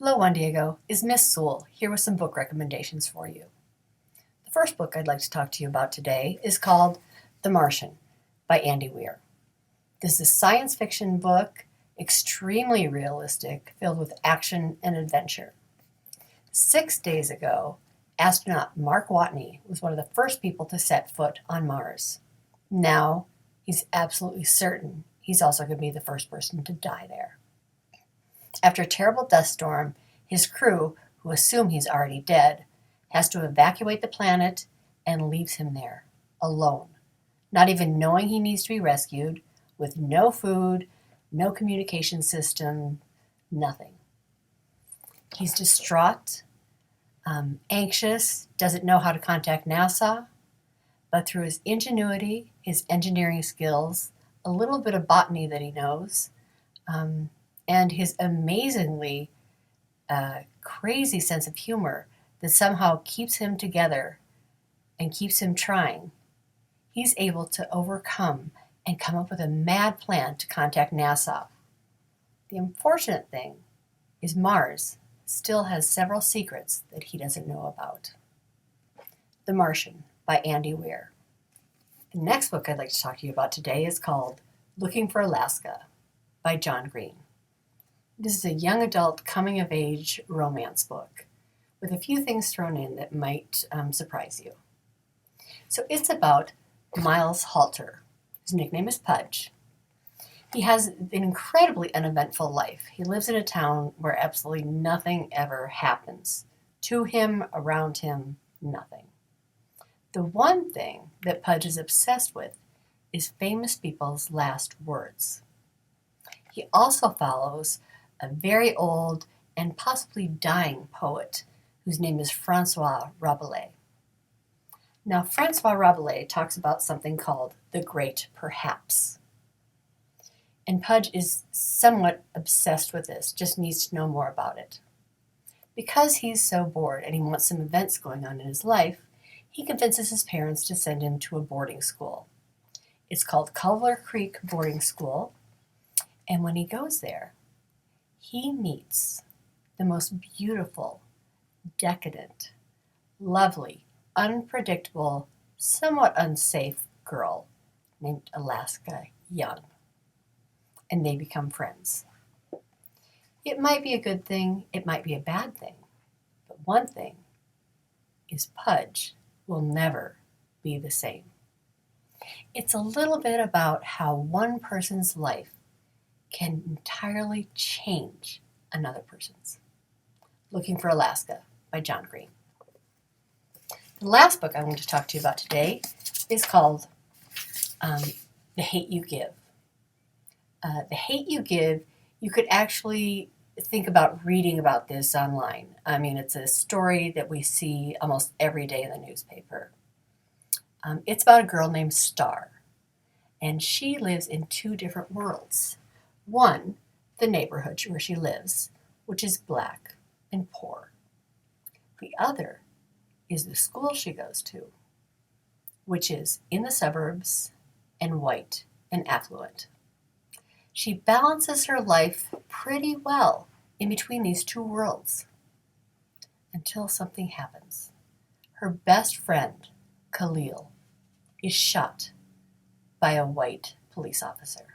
Hello, Juan Diego. Is Miss Sewell here with some book recommendations for you. The first book I'd like to talk to you about today is called The Martian by Andy Weir. This is a science fiction book, extremely realistic, filled with action and adventure. 6 days ago, astronaut Mark Watney was one of the first people to set foot on Mars. Now, he's absolutely certain he's also going to be the first person to die there. After a terrible dust storm, his crew, who assume he's already dead, has to evacuate the planet and leaves him there, alone, not even knowing he needs to be rescued, with no food, no communication system, nothing. He's distraught, anxious, doesn't know how to contact NASA, but through his ingenuity, his engineering skills, a little bit of botany that he knows, and his amazingly crazy sense of humor that somehow keeps him together and keeps him trying, he's able to overcome and come up with a mad plan to contact NASA. The unfortunate thing is Mars still has several secrets that he doesn't know about. The Martian by Andy Weir. The next book I'd like to talk to you about today is called Looking for Alaska by John Green. This is a young adult coming-of-age romance book with a few things thrown in that might surprise you. So it's about Miles Halter. His nickname is Pudge. He has an incredibly uneventful life. He lives in a town where absolutely nothing ever happens. To him, around him, nothing. The one thing that Pudge is obsessed with is famous people's last words. He also follows a very old and possibly dying poet whose name is Francois Rabelais. Now, Francois Rabelais talks about something called the Great Perhaps. And Pudge is somewhat obsessed with this, just needs to know more about it. Because he's so bored and he wants some events going on in his life, he convinces his parents to send him to a boarding school. It's called Culver Creek Boarding School, and when he goes there, he meets the most beautiful, decadent, lovely, unpredictable, somewhat unsafe girl named Alaska Young. And they become friends. It might be a good thing, it might be a bad thing, but one thing is Pudge will never be the same. It's a little bit about how one person's life can entirely change another person's. Looking for Alaska by John Green. The last book I want to talk to you about today is called The Hate You Give. The Hate You Give, you could actually think about reading about this online. I mean, it's a story that we see almost every day in the newspaper. It's about a girl named Star, and she lives in two different worlds. One, the neighborhood where she lives, which is black and poor. The other is the school she goes to, which is in the suburbs and white and affluent. She balances her life pretty well in between these two worlds until something happens. Her best friend, Khalil, is shot by a white police officer.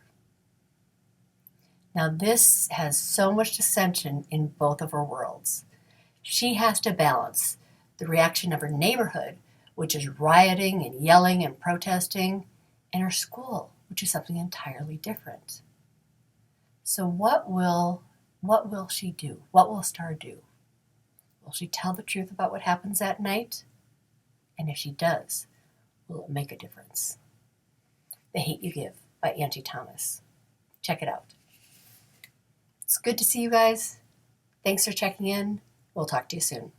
Now, this has so much dissension in both of her worlds. She has to balance the reaction of her neighborhood, which is rioting and yelling and protesting, and her school, which is something entirely different. So what will she do? What will Star do? Will she tell the truth about what happens that night? And if she does, will it make a difference? The Hate You Give by Angie Thomas. Check it out. It's good to see you guys. Thanks for checking in. We'll talk to you soon.